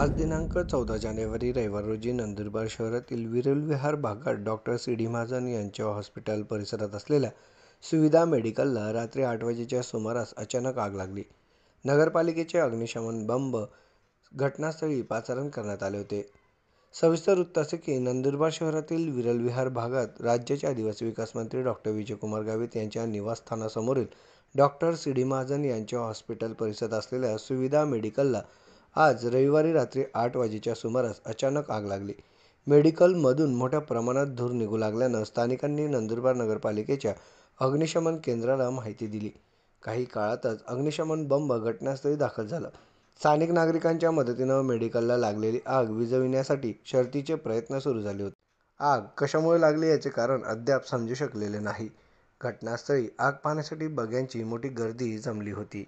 आज दिनांक 14 जानेवारी रविवार रोजी नंदुरबार शहरातील विरल विहार भागात डॉक्टर सी डी महाजन यांच्या हॉस्पिटल परिसरात असलेल्या सुविधा मेडिकलला रात्री 8 वाजेच्या सुमारास अचानक आग लागली. नगरपालिकेचे अग्निशमन बंब घटनास्थळी पाचारण करण्यात आले होते. सविस्तर वृत्त असे की नंदुरबार शहरातील विरल विहार भागात राज्याचे आदिवासी विकास मंत्री डॉक्टर विजयकुमार गावित यांच्या निवासस्थानासमोरील डॉक्टर सी डी महाजन यांच्या हॉस्पिटल परिसरात असलेल्या सुविधा मेडिकलला आज रविवारी रात्री 8 वाजेच्या सुमारास अचानक आग लागली. मेडिकलमधून मोठ्या प्रमाणात धूर निघू लागल्यानं स्थानिकांनी नंदुरबार नगरपालिकेच्या अग्निशमन केंद्राला माहिती दिली. काही काळातच अग्निशमन बंब घटनास्थळी दाखल झाला. स्थानिक नागरिकांच्या मदतीनं मेडिकलला लागलेली आग विझविण्यासाठी शर्थीचे प्रयत्न सुरू झाले होते. आग कशामुळे लागली याचे कारण अद्याप समजू शकलेले नाही. घटनास्थळी आग पाहण्यासाठी बघ्यांची मोठी गर्दी जमली होती.